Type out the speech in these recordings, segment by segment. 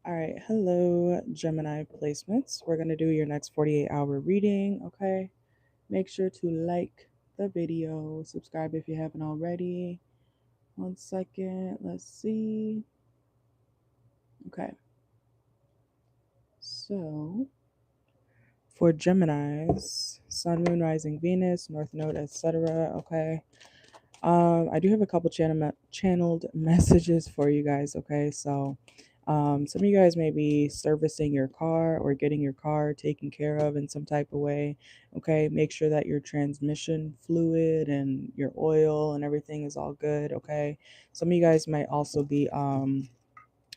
All right, hello, Gemini placements. We're going to do your next 48-hour reading, okay? Make sure to like the video, subscribe if you haven't already. 1 second, let's see. Okay, so for Geminis, Sun, Moon, Rising, Venus, North Node, etc., okay? I do have a couple channeled messages for you guys, okay? So some of you guys may be servicing your car or getting your car taken care of in some type of way, okay? Make sure that your transmission fluid and your oil and everything is all good, okay? Some of you guys might also be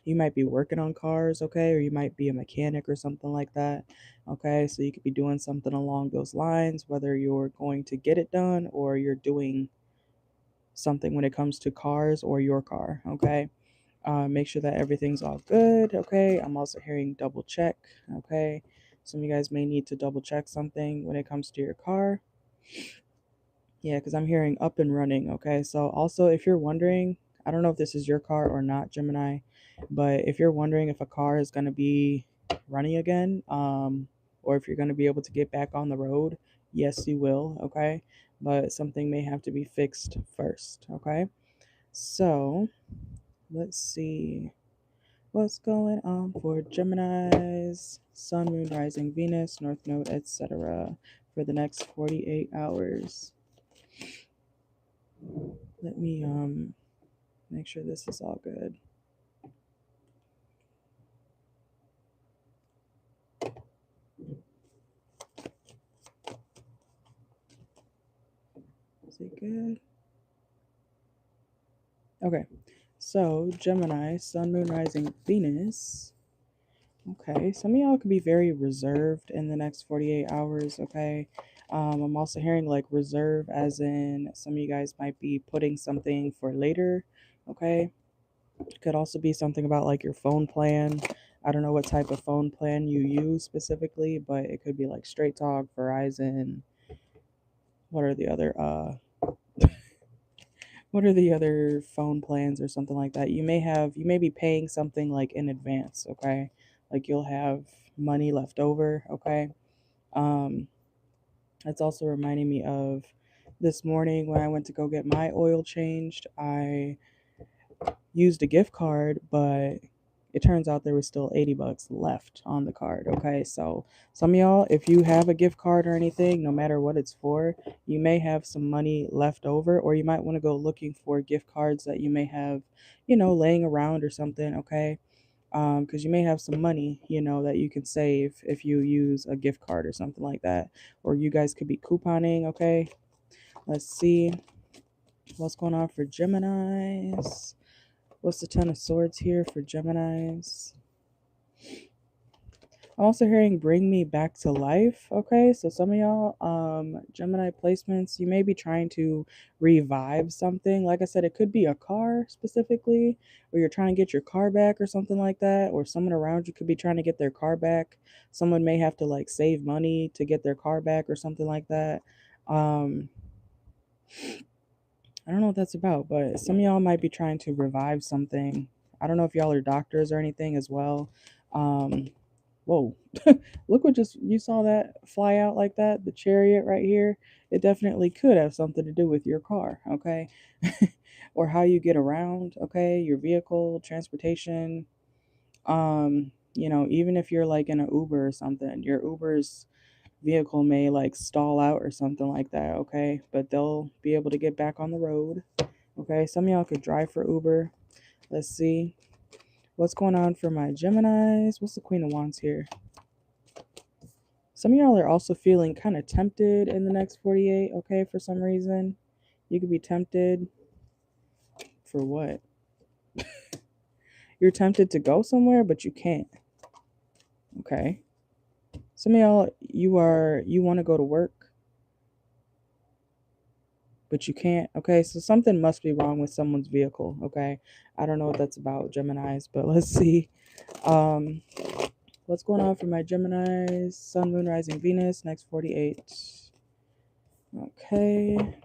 you might be working on cars, okay? Or you might be a mechanic or something like that, okay? So you could be doing something along those lines, whether you're going to get it done or you're doing something when it comes to cars or your car, okay? Make sure that everything's all good, okay? I'm also hearing double check, okay? Some of you guys may need to double check something when it comes to your car. Yeah, because I'm hearing up and running, okay? So also, if you're wondering, I don't know if this is your car or not, Gemini, but if you're wondering if a car is going to be running again, or if you're going to be able to get back on the road, yes, you will, okay? But something may have to be fixed first, okay? So let's see what's going on for Gemini's Sun, Moon, Rising, Venus, North Node, etc. for the next 48 hours. Let me make sure this is all good. Is it good? Okay. So Gemini, Sun, Moon, Rising, Venus. Okay, some of y'all could be very reserved in the next 48 hours, okay? I'm also hearing like reserve as in some of you guys might be putting something for later, okay? It could also be something about like your phone plan. I don't know what type of phone plan you use specifically, but it could be like Straight Talk, Verizon. What are the other what are the other phone plans or something like that? You may be paying something like in advance, okay? Like you'll have money left over, okay? Um, it's also reminding me of this morning when I went to go get my oil changed. I used a gift card, but it turns out there was still 80 bucks left on the card. Okay, so some of y'all, if you have a gift card or anything, no matter what it's for, you may have some money left over, or you might want to go looking for gift cards that you may have, laying around or something. Okay, because you may have some money, that you can save if you use a gift card or something like that, or you guys could be couponing. Okay, let's see what's going on for Geminis. What's the Ten of Swords here for Geminis? I'm also hearing bring me back to life. Okay, so some of y'all, Gemini placements, you may be trying to revive something. Like I said, it could be a car specifically, or you're trying to get your car back or something like that, or someone around you could be trying to get their car back. Someone may have to like save money to get their car back or something like that. Um, I don't know what that's about, but some of y'all might be trying to revive something. I don't know if y'all are doctors or anything as well. Um, Whoa, look what just you saw that fly out like that, the chariot right here. It definitely could have something to do with your car, okay? Or how you get around, okay? Your vehicle, transportation. Even if you're like in an Uber or something, your Uber's vehicle may like stall out or something like that, okay? But they'll be able to get back on the road. Okay, some of y'all could drive for Uber. Let's see. What's going on for my Geminis? What's the Queen of Wands here? Some of y'all are also feeling kind of tempted in the next 48, okay, for some reason. You could be tempted for what? You're tempted to go somewhere, but you can't. Okay. Some of y'all, you want to go to work, but you can't. Okay, so something must be wrong with someone's vehicle, okay? I don't know what that's about, Geminis, but let's see. Um, what's going on for my Geminis? Sun, Moon, Rising, Venus, next 48. Okay.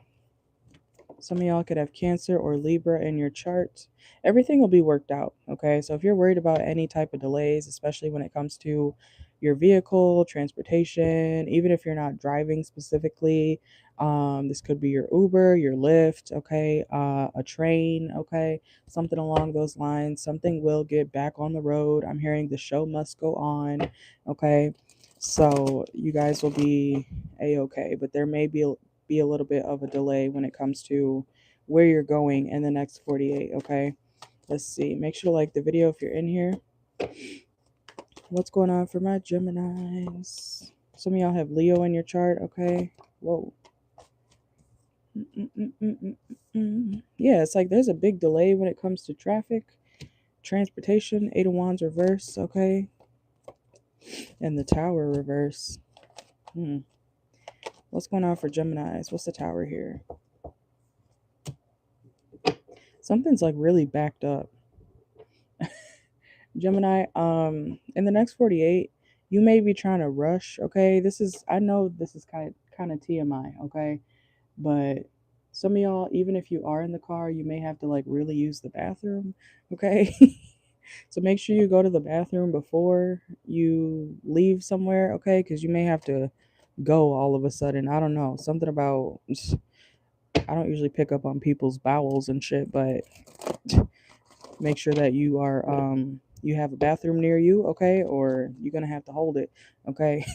Some of y'all could have Cancer or Libra in your chart. Everything will be worked out, okay? So if you're worried about any type of delays, especially when it comes to your vehicle, transportation, even if you're not driving specifically, this could be your Uber, your Lyft, okay, a train, okay, something along those lines. Something will get back on the road. I'm hearing the show must go on, okay? So you guys will be a-okay, but there may be a little bit of a delay when it comes to where you're going in the next 48, okay? Let's see. Make sure to like the video if you're in here. What's going on for my Geminis? Some of y'all have Leo in your chart, okay? Whoa. Yeah, it's like there's a big delay when it comes to traffic, transportation, Eight of Wands reverse, okay? And the Tower reverse. What's going on for Geminis? What's the Tower here? Something's like really backed up. Gemini, in the next 48, you may be trying to rush, okay? I know this is kind of TMI, okay? But some of y'all, even if you are in the car, you may have to like really use the bathroom, okay? So make sure you go to the bathroom before you leave somewhere, okay? Because you may have to go all of a sudden. I don't know. Something about, I don't usually pick up on people's bowels and shit, but make sure that you have a bathroom near you, okay? Or you're gonna have to hold it, okay?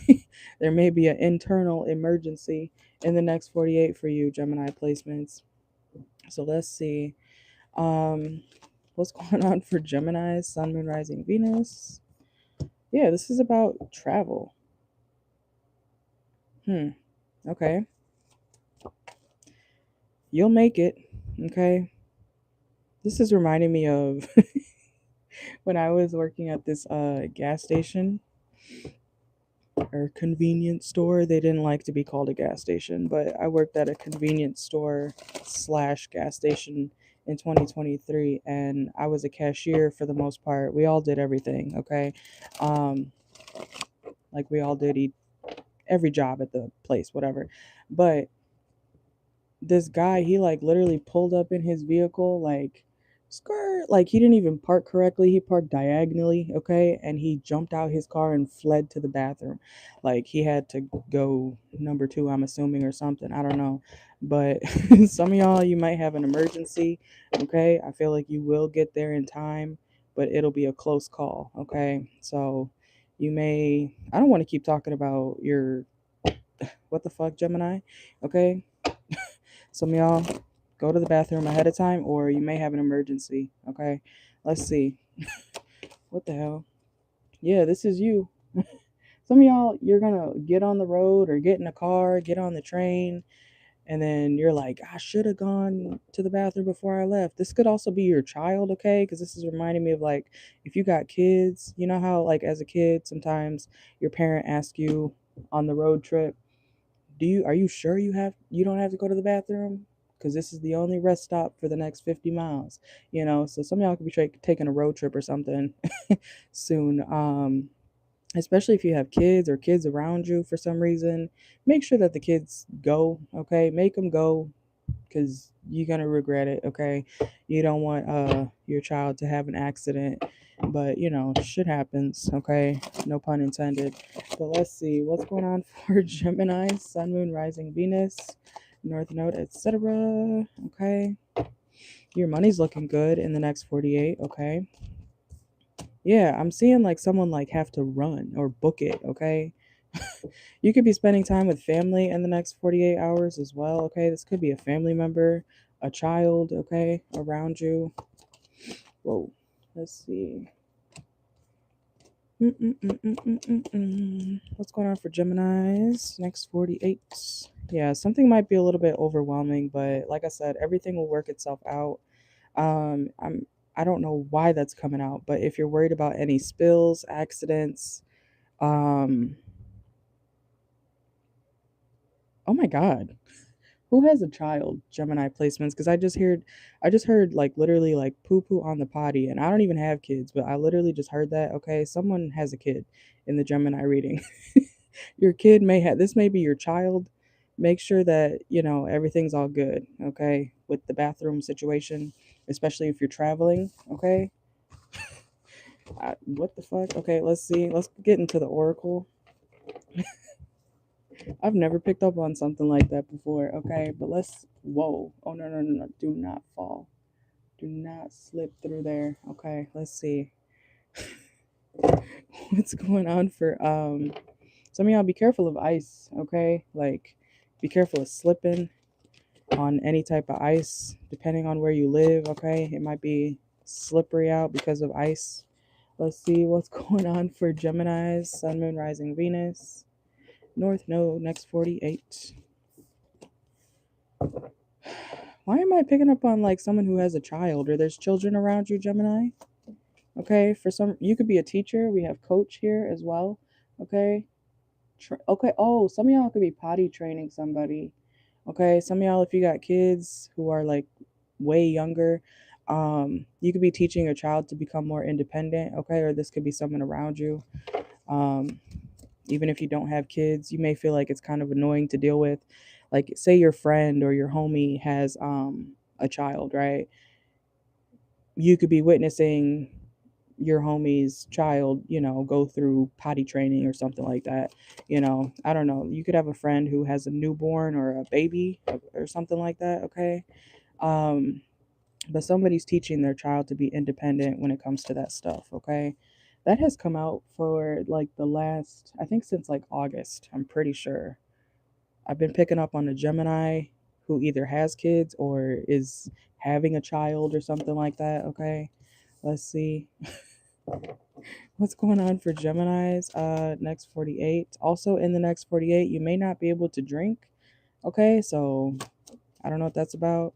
There may be an internal emergency in the next 48 for you, Gemini placements. So let's see. What's going on for Gemini, Sun, Moon, Rising, Venus? Yeah, this is about travel. Okay. You'll make it, okay? This is reminding me of when I was working at this gas station or convenience store. They didn't like to be called a gas station, but I worked at a convenience store / gas station in 2023, and I was a cashier for the most part. We all did everything, okay? Like we all did every job at the place, whatever. But this guy, he like literally pulled up in his vehicle, like skirt, like he didn't even park correctly. He parked diagonally, okay, and he jumped out his car and fled to the bathroom. Like he had to go number two, I'm assuming, or something. I don't know, but some of y'all, you might have an emergency, okay? I feel like you will get there in time, but it'll be a close call, okay? So you may, I don't want to keep talking about your what the fuck, Gemini, okay? Some of y'all go to the bathroom ahead of time, or you may have an emergency. Okay, let's see. What the hell? Yeah, this is you. Some of y'all, you're gonna get on the road or get in a car, get on the train, and then you're like, I should have gone to the bathroom before I left. This could also be your child, okay? Because this is reminding me of like if you got kids, you know how like as a kid sometimes your parent asks you on the road trip, are you sure you don't have to go to the bathroom? Because this is the only rest stop for the next 50 miles, so some of y'all could be taking a road trip or something soon. Especially if you have kids or kids around you for some reason, make sure that the kids go, okay? Make them go, because you're gonna regret it, okay? You don't want your child to have an accident, but shit happens, okay? No pun intended. But let's see what's going on for Gemini, Sun, Moon, Rising, Venus, North Node, etc. Okay, your money's looking good in the next 48, okay? Yeah, I'm seeing like someone like have to run or book it, okay? You could be spending time with family in the next 48 hours as well, okay? This could be a family member, a child, okay, around you. Whoa, let's see. What's going on for Geminis? Next 48. Yeah, something might be a little bit overwhelming, but like I said, everything will work itself out. I don't know why that's coming out, but if you're worried about any spills, accidents, oh my God. Who has a child? Gemini placements? Because I just heard like literally like poo poo on the potty, and I don't even have kids, but I literally just heard that. Okay, someone has a kid in the Gemini reading. Your kid may have this may be your child. make sure that, everything's all good, okay, with the bathroom situation, especially if you're traveling, okay? What the fuck? Okay, let's see. Let's get into the oracle. I've never picked up on something like that before, okay? But let's. Whoa. Oh, no, no, no, no. Do not fall. Do not slip through there. Okay, let's see. What's going on for some of y'all? Be careful of ice, okay? Like, be careful of slipping on any type of ice, depending on where you live, okay? It might be slippery out because of ice. Let's see what's going on for Geminis, Sun, Moon, Rising, Venus, North Node, next 48. Why am I picking up on like someone who has a child or there's children around you, Gemini? Okay, for some, you could be a teacher. We have coach here as well. Okay. Okay. Oh, some of y'all could be potty training somebody. Okay. Some of y'all, if you got kids who are like way younger, you could be teaching a child to become more independent. Okay. Or this could be someone around you. Um, Even if you don't have kids, you may feel like it's kind of annoying to deal with. Like, say your friend or your homie has a child, right? You could be witnessing your homie's child, go through potty training or something like that. I don't know. You could have a friend who has a newborn or a baby or something like that, okay? Um, but somebody's teaching their child to be independent when it comes to that stuff, okay? That has come out for like the last, I think since like August, I'm pretty sure. I've been picking up on a Gemini who either has kids or is having a child or something like that, okay? Let's see. What's going on for Geminis? Next 48. Also in the next 48, you may not be able to drink. Okay, so I don't know what that's about.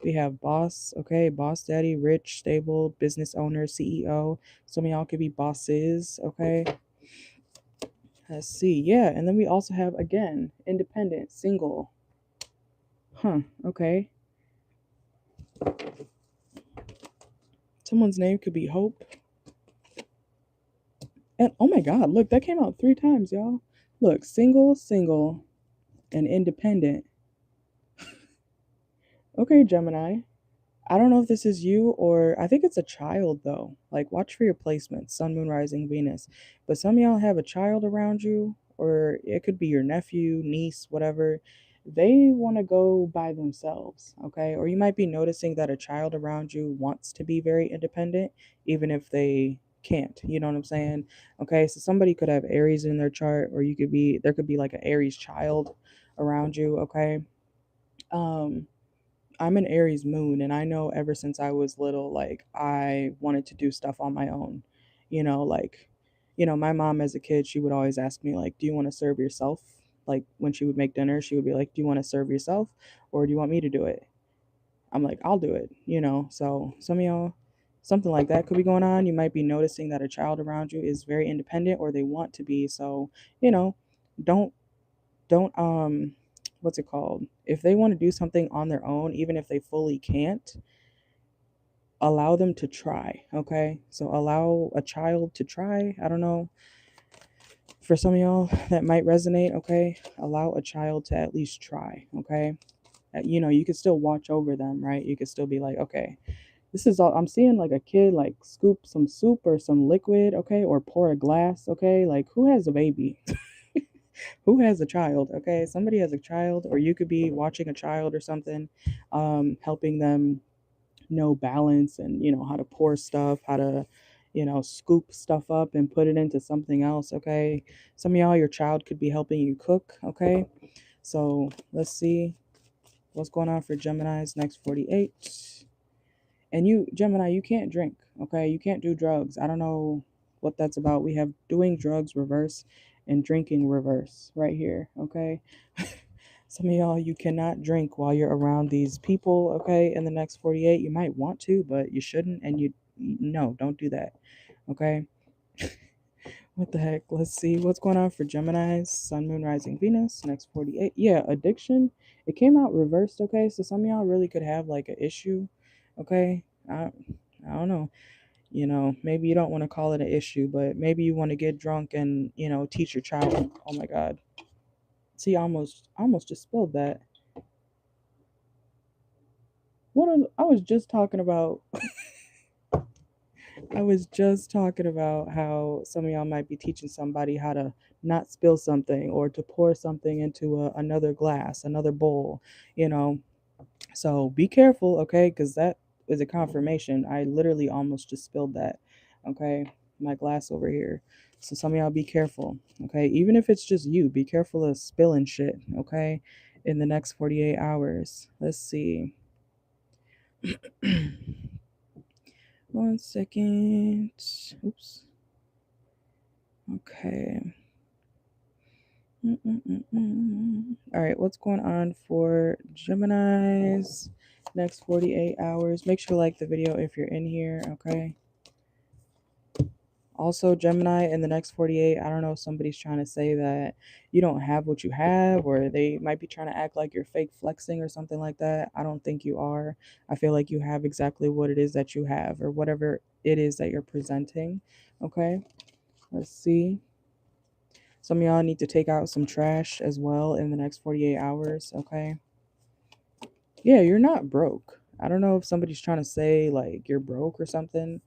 We have boss, okay, boss daddy, rich, stable, business owner, CEO. Some of y'all could be bosses, okay? Let's see. Yeah, and then we also have again, independent, single. Huh, okay. Someone's name could be Hope. And oh my god, look, that came out 3 times, y'all. Look, single, single, and independent. Okay, Gemini. I don't know if this is you or I think it's a child though. Like, watch for your placements, Sun, Moon, Rising, Venus. But some of y'all have a child around you, or it could be your nephew, niece, whatever. They want to go by themselves, okay? Or you might be noticing that a child around you wants to be very independent, even if they can't. You know what I'm saying? Okay, so somebody could have Aries in their chart, or there could be like an Aries child around you, okay? Um, I'm an Aries moon, and I know ever since I was little, like I wanted to do stuff on my own. Like, my mom as a kid, she would always ask me, like, do you want to serve yourself? Like when she would make dinner, she would be like, do you want to serve yourself or do you want me to do it? I'm like, I'll do it. So some of y'all, something like that could be going on. You might be noticing that a child around you is very independent or they want to be. So, you know, don't don't what's it called, if they want to do something on their own, even if they fully can't, allow them to try, okay? So allow a child to try. I don't know, for some of y'all that might resonate, okay? Allow a child to at least try, okay? You could still watch over them, right? You could still be like, okay, this is all I'm seeing, like a kid like scoop some soup or some liquid, okay, or pour a glass, okay? Like, who has a baby? Who has a child? Okay, somebody has a child, or you could be watching a child or something, helping them know balance and how to pour stuff, how to scoop stuff up and put it into something else. Okay, some of y'all, your child could be helping you cook. Okay, so let's see what's going on for Gemini's next 48. And you, Gemini, you can't drink. Okay, you can't do drugs. I don't know what that's about. We have doing drugs reverse and drinking reverse right here. Okay. Some of y'all, you cannot drink while you're around these people, okay? In the next 48, you might want to, but you shouldn't, and no, don't do that, okay? What the heck? Let's see what's going on for Gemini's, Sun, Moon, Rising, Venus, next 48. Yeah, addiction. It came out reversed, okay? So some of y'all really could have like an issue, okay? I don't know. Maybe you don't want to call it an issue, but maybe you want to get drunk and, teach your child. Oh my God. See, I almost just spilled that. I was just talking about I was just talking about how some of y'all might be teaching somebody how to not spill something or to pour something into another glass, another bowl, you know. So be careful, okay? Because that is a confirmation. I literally almost just spilled that, okay? My glass over here. So some of y'all be careful, okay? Even if it's just you, be careful of spilling shit, okay? In the next 48 hours. Let's see. 1 second. Oops. Okay. All right, what's going on for Geminis next 48 hours? Make sure to like the video if you're in here, okay? Also, Gemini, in the next 48, I don't know if somebody's trying to say that you don't have what you have, or they might be trying to act like you're fake flexing or something like that. I don't think you are. I feel like you have exactly what it is that you have, or whatever it is that you're presenting, okay? Let's see. Some of y'all need to take out some trash as well in the next 48 hours, okay? Yeah, you're not broke. I don't know if somebody's trying to say like you're broke or something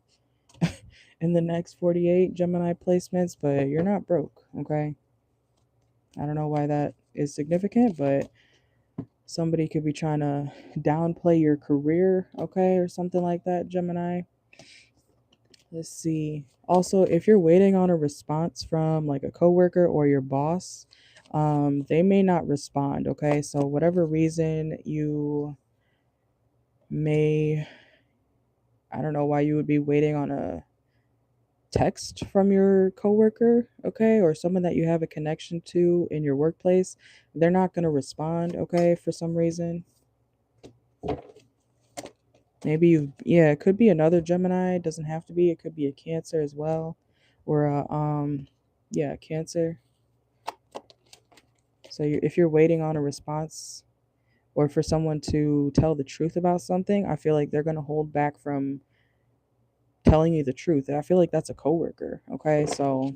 in the next 48 Gemini placements, but you're not broke, okay? I don't know why that is significant, but somebody could be trying to downplay your career, okay, or something like that, Gemini. Let's see. Also, if you're waiting on a response from like a coworker or your boss, they may not respond, okay? So whatever reason you may, I don't know why you would be waiting on a text from your coworker, okay, or someone that you have a connection to in your workplace, they're not going to respond, okay, for some reason. Maybe yeah, it could be another Gemini. It doesn't have to be. It could be a Cancer as well, or yeah, Cancer. So if you're waiting on a response or for someone to tell the truth about something, I feel like they're going to hold back from telling you the truth. I feel like that's a coworker, okay? So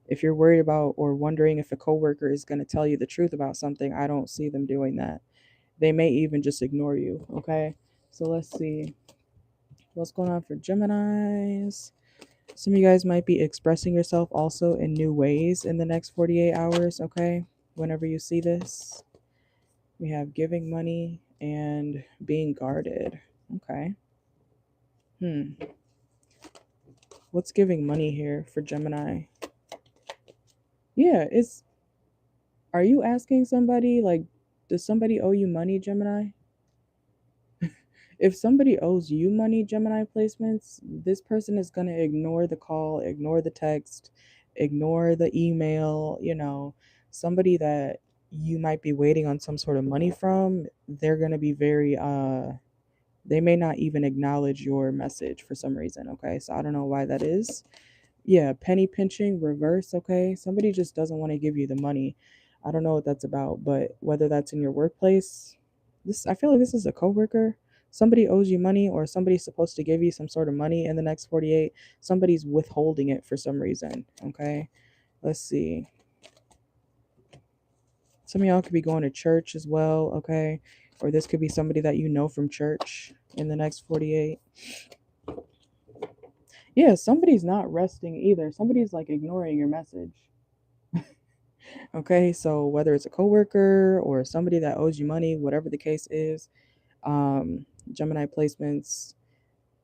if you're worried about or wondering if a coworker is going to tell you the truth about something, I don't see them doing that. They may even just ignore you, okay? So let's see what's going on for Geminis. Some of you guys might be expressing yourself also in new ways in the next 48 hours, okay? Whenever you see this, we have giving money and being guarded, okay? What's giving money here for Gemini? Yeah, are you asking somebody, like, does somebody owe you money, Gemini? If somebody owes you money, Gemini placements, this person is going to ignore the call, ignore the text, ignore the email, somebody that you might be waiting on some sort of money from, they're going to be very, they may not even acknowledge your message for some reason, okay? So I don't know why that is. Yeah, penny pinching, reverse, okay? Somebody just doesn't want to give you the money. I don't know what that's about, but whether that's in your workplace, I feel like this is a coworker. Somebody owes you money or somebody's supposed to give you some sort of money in the next 48. Somebody's withholding it for some reason, okay? Let's see. Some of y'all could be going to church as well, okay? Or this could be somebody that you know from church in the next 48. Yeah, somebody's not resting either. Somebody's like ignoring your message. Okay, so whether it's a coworker or somebody that owes you money, whatever the case is, Gemini placements,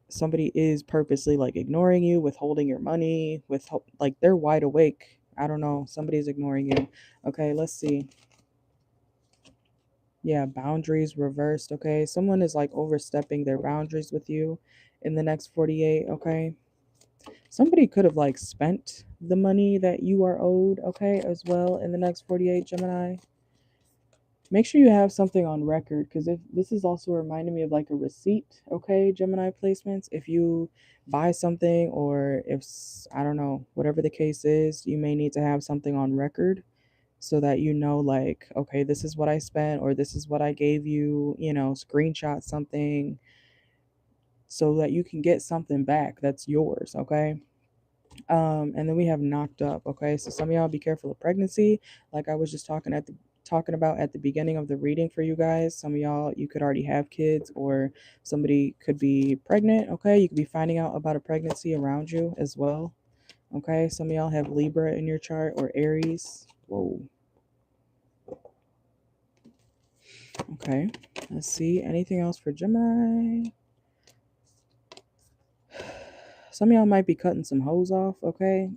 somebody is purposely like ignoring you, withholding your money, like they're wide awake. I don't know, somebody's ignoring you. Okay, let's see. Yeah, boundaries reversed. Okay, someone is like overstepping their boundaries with you in the next 48. Okay, somebody could have like spent the money that you are owed, okay, as well in the next 48, Gemini. Make sure you have something on record, because if this is also reminding me of like a receipt, okay, Gemini placements. If you buy something or if, I don't know, whatever the case is, you may need to have something on record so that you know, like, okay, this is what I spent or this is what I gave you, screenshot something so that you can get something back that's yours, okay? And then we have knocked up, okay? So some of y'all be careful of pregnancy, like I was just talking at the talking about at the beginning of the reading for you guys. Some of y'all, you could already have kids, or somebody could be pregnant, okay? You could be finding out about a pregnancy around you as well, okay? Some of y'all have Libra in your chart, or Aries. Whoa. Okay, let's see. Anything else for Gemini? Some of y'all might be cutting some hose off, okay?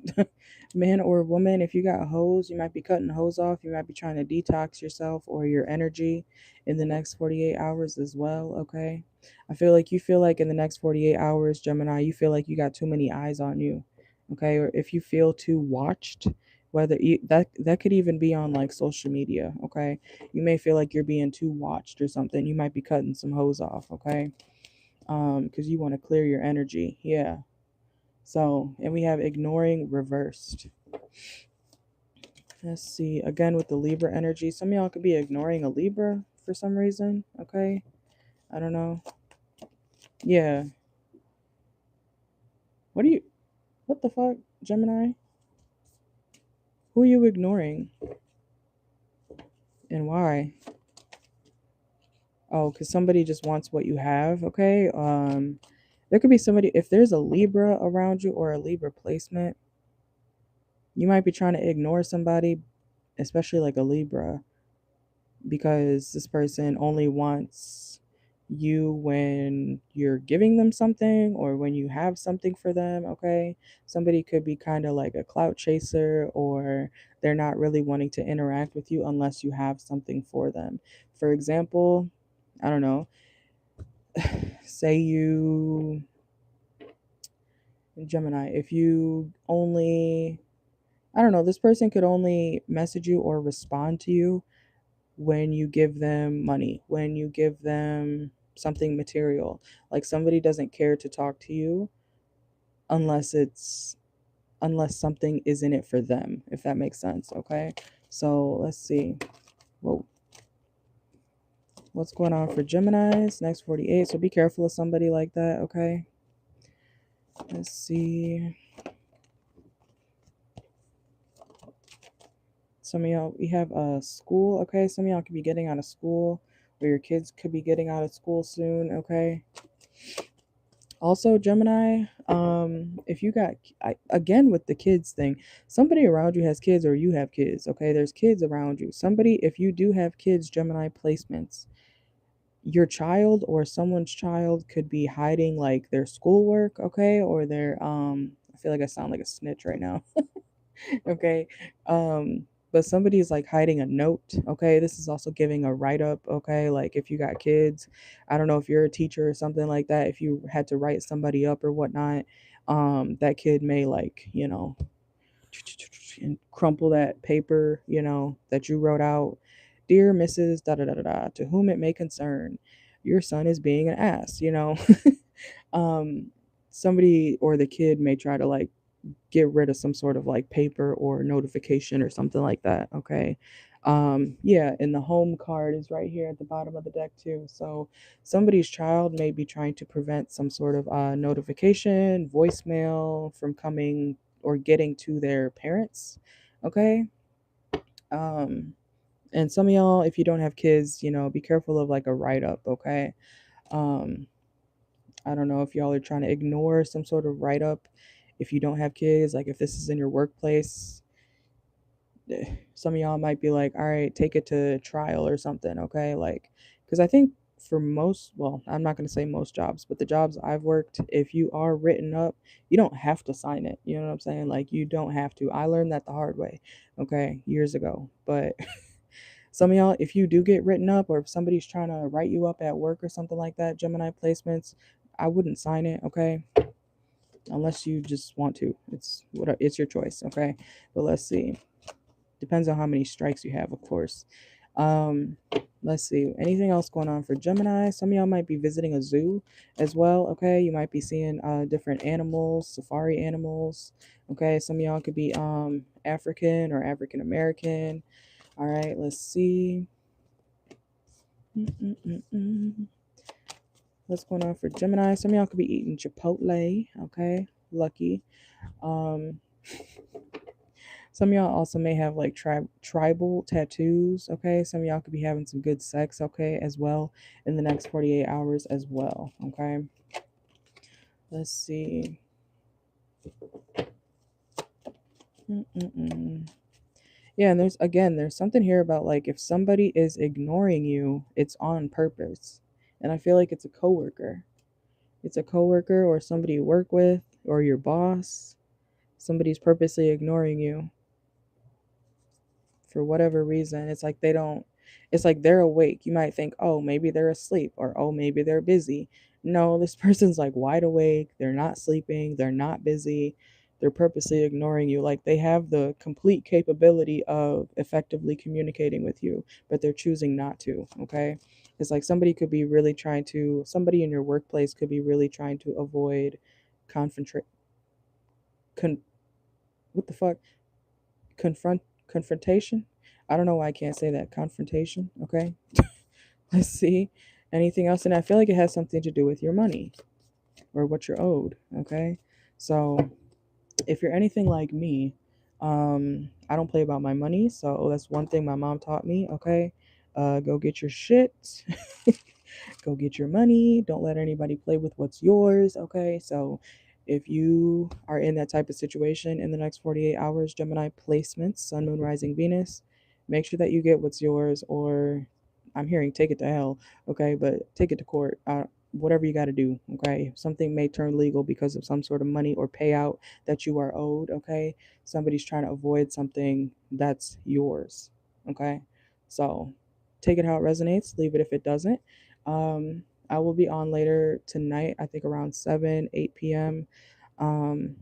Man or woman, if you got hose, you might be cutting hose off. You might be trying to detox yourself or your energy in the next 48 hours as well, okay? I feel like you feel like in the next 48 hours, Gemini, you feel like you got too many eyes on you, okay? Or if you feel too watched, whether you, that could even be on like social media, okay? You may feel like you're being too watched or something. You might be cutting some hose off, okay? Because you want to clear your energy, yeah. So, and we have ignoring reversed. Let's see. Again, with the Libra energy, some of y'all could be ignoring a Libra for some reason. Okay. I don't know. Yeah. What the fuck, Gemini? Who are you ignoring? And why? Oh, because somebody just wants what you have. Okay. There could be somebody, if there's a Libra around you or a Libra placement, you might be trying to ignore somebody, especially like a Libra, because this person only wants you when you're giving them something or when you have something for them, okay? Somebody could be kind of like a clout chaser, or they're not really wanting to interact with you unless you have something for them. For example, I don't know, say you, Gemini, if you only, I don't know, this person could only message you or respond to you when you give them money, when you give them something material. Like somebody doesn't care to talk to you unless something is in it for them, if that makes sense, okay? So let's see. Whoa. What's going on for Geminis? Next 48. So be careful of somebody like that, okay? Let's see. Some of y'all, we have a school, okay? Some of y'all could be getting out of school, or your kids could be getting out of school soon, okay? Also, Gemini, if you got, again with the kids thing, somebody around you has kids or you have kids, okay? There's kids around you. Somebody, if you do have kids, Gemini placements, your child or someone's child could be hiding like their schoolwork, okay? Or their, I feel like I sound like a snitch right now. Okay. But somebody's like hiding a note, okay? This is also giving a write up, okay? Like if you got kids, I don't know if you're a teacher or something like that, if you had to write somebody up or whatnot, that kid may like, and crumple that paper, that you wrote out. Dear Mrs. Da da da da da, to whom it may concern, your son is being an ass. um, Somebody or the kid may try to like get rid of some sort of like paper or notification or something like that, okay? Yeah, and the home card is right here at the bottom of the deck too. So somebody's child may be trying to prevent some sort of notification, voicemail from coming or getting to their parents, okay? um and some of y'all, if you don't have kids, be careful of like a write-up, okay? um I don't know if y'all are trying to ignore some sort of write up if you don't have kids. Like if this is in your workplace, some of y'all might be like, all right, take it to trial or something, okay? Like, because I think for most, well, I'm not going to say most jobs, but the jobs I've worked, if you are written up, you don't have to sign it. You know what I'm saying? Like, you don't have to. I learned that the hard way, okay, years ago. But some of y'all, if you do get written up or if somebody's trying to write you up at work or something like that, Gemini placements, I wouldn't sign it, okay? Unless you just want to. It's your choice, okay? But let's see. Depends on how many strikes you have, of course. Um, let's see. Anything else going on for Gemini? Some of y'all might be visiting a zoo as well, okay? You might be seeing different animals, safari animals, okay? Some of y'all could be African or African American. All right, let's see. What's going on for Gemini? Some of y'all could be eating Chipotle, okay? Lucky. Um, Some of y'all also may have like tribal tattoos, okay? Some of y'all could be having some good sex, okay, as well in the next 48 hours as well, okay? Let's see. Yeah, and there's something here about like if somebody is ignoring you, it's on purpose. And I feel like it's a coworker. It's a coworker or somebody you work with or your boss. Somebody's purposely ignoring you for whatever reason. It's like they're awake. You might think, oh, maybe they're asleep or oh, maybe they're busy. No, this person's like wide awake. They're not sleeping. They're not busy. They're purposely ignoring you. Like they have the complete capability of effectively communicating with you, but they're choosing not to. Okay. It's like somebody in your workplace could be really trying to avoid confrontation. What the fuck? Confrontation. I don't know why I can't say that. Confrontation. Okay. Let's see. Anything else? And I feel like it has something to do with your money or what you're owed. Okay. So if you're anything like me, I don't play about my money. So that's one thing my mom taught me. Okay. Go get your shit. Go get your money. Don't let anybody play with what's yours. Okay. So if you are in that type of situation in the next 48 hours, Gemini placements, Sun, Moon, Rising, Venus, make sure that you get what's yours, or I'm hearing take it to hell. Okay. But take it to court. Whatever you got to do. Okay. Something may turn legal because of some sort of money or payout that you are owed. Okay. Somebody's trying to avoid something that's yours. Okay. So take it how it resonates, leave it if it doesn't. I will be on later tonight, I think around 7, 8 p.m. Um,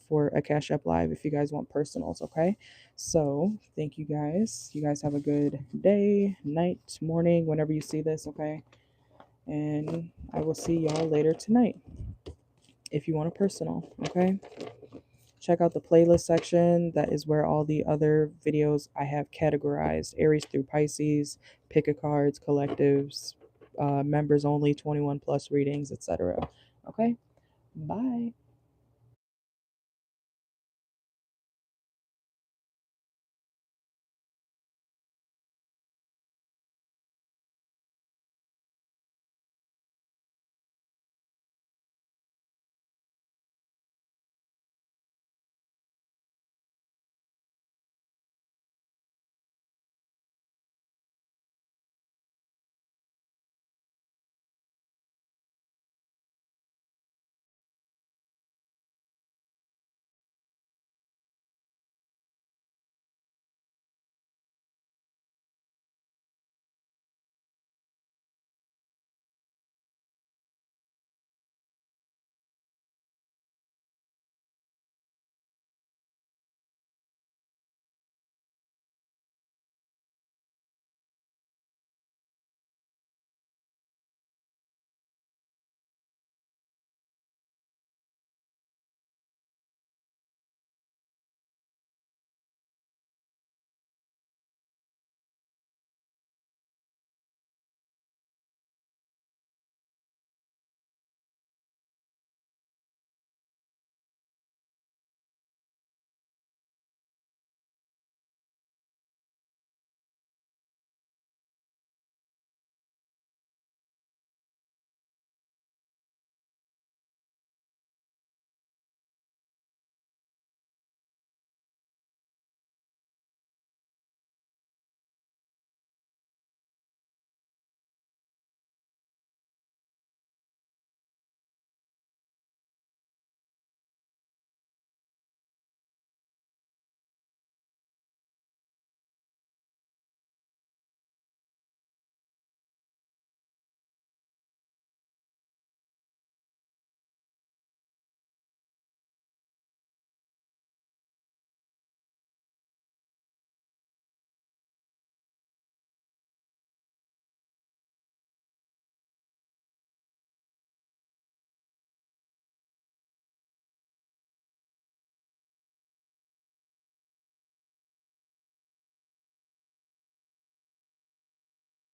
for a Cash App Live if you guys want personals, okay? So thank you guys. You guys have a good day, night, morning, whenever you see this, okay? And I will see y'all later tonight if you want a personal, okay? Check out the playlist section. That is where all the other videos I have categorized: Aries through Pisces, pick a cards, collectives, members only, 21 plus readings, etc. Okay, bye.